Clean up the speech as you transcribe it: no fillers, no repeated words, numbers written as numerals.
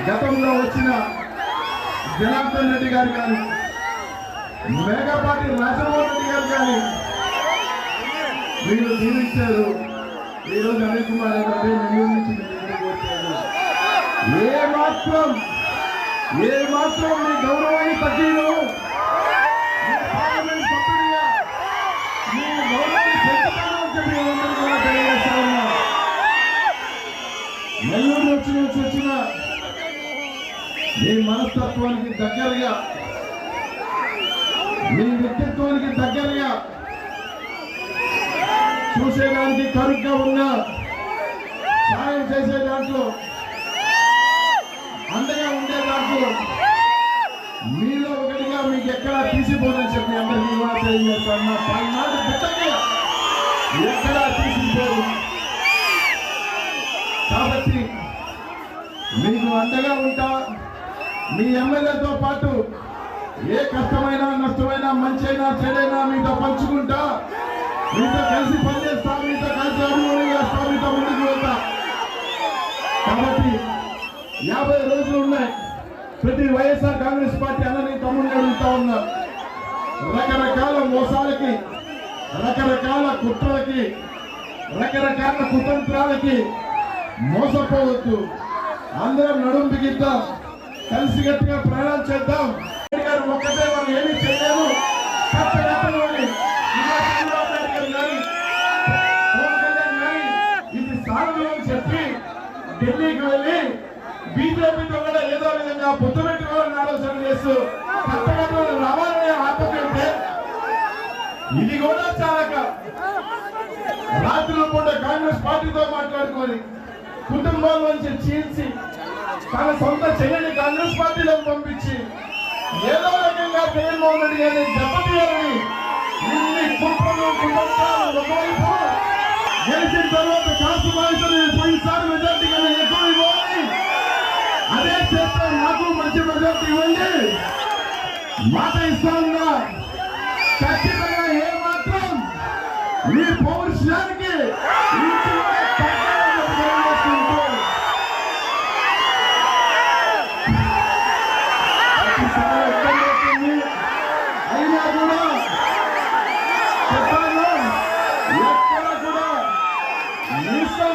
గతంలో వచ్చిన జనార్దన్ రెడ్డి గారు కానీ, మేఘపాటి రాజమోహన్ రెడ్డి గారు కానీ మీరు దీవించారు. ఈరోజు అనిల్ కుమార్ గారు నెల్లూరు నుంచి వచ్చారు. ఏ మాత్రం మీ గౌరవాన్ని తగ్గిను, పార్లమెంట్ సభ్యుడిగా మీ గౌరవాన్ని పెంచుతానని చెప్పి అందరూ కూడా తెలియజేస్తా ఉన్నా. నెల్లూరు నుంచి వచ్చిన మీ మనస్తత్వానికి దగ్గరగా, మీ వ్యక్తిత్వానికి దగ్గరగా, చూసేదానికి కరుగ్గా ఉన్న, సాయం చేసే దాంట్లో, అండగా ఉండే దాంట్లో మీలో ఒకటిగా మీకు ఎక్కడా తీసిపోదని చెప్పి అందరికీ కూడా తెలియజేస్తాను. పల్నాడు బిడ్డగా ఎక్కడా తీసిపోదు. కాబట్టి మీకు అండగా ఉంటా, మీ ఎమ్మెల్యేతో పాటు ఏ కష్టమైనా నష్టమైనా మంచైనా చెడైనా మీతో పంచుకుంటా, మీతో కలిసి పనిచేస్తా, మీతో కలిసి అభివృద్ధి చేస్తా, మీతో ముందుకు వెళ్తా. కాబట్టి 50 రోజులు ఉన్నాయి. ప్రతి వైఎస్ఆర్ కాంగ్రెస్ పార్టీ అన్నని తమ్ముడిని అడుగుతా ఉన్నా, రకరకాల మోసాలకి, రకరకాల కుట్రలకి, రకరకాల కుతంత్రాలకి మోసపోవద్దు. అందరం నడుం బిగిద్దాం, కలిసి గట్టిగా ప్రయాణం చేద్దాం. గారు ఒక్కటే మనం ఏమీ చేయలేము. ఇది సాగు అని చెప్పి ఢిల్లీకి వెళ్ళి బీజేపీతో కూడా ఏదో విధంగా పొత్తు పెట్టుకోవాలని ఆలోచన చేస్తూ కట్టగట్టలు రావాలని ఆపకంటే ఇది కూడా చాలక రాత్రులు పూట కాంగ్రెస్ పార్టీతో మాట్లాడుకొని కుటుంబాల నుంచి చీల్చి తన సొంత చెయ్యని కాంగ్రెస్ పార్టీలో పంపించి ఏదో రకంగా జగన్మోహన్ రెడ్డి గారిని దెబ్బతీయాలని ఇన్ని కుట్రలు కుటుంబాలు ఒకవైపు, గెలిచిన తర్వాత కాసు బాధితులు పోయినసారి మెజార్టీ కన్నా ఎక్కువ ఇవ్వాలి, అదే చేస్తే నాకు మంచి మెజార్టీ ఇవ్వండి మాట ఇస్తా ఉన్నా. ఖచ్చితంగా ఏ మాత్రం మీ పౌరుషానికి అయినా కూడా చెప్పాను, ఎక్కడ కూడా నిసం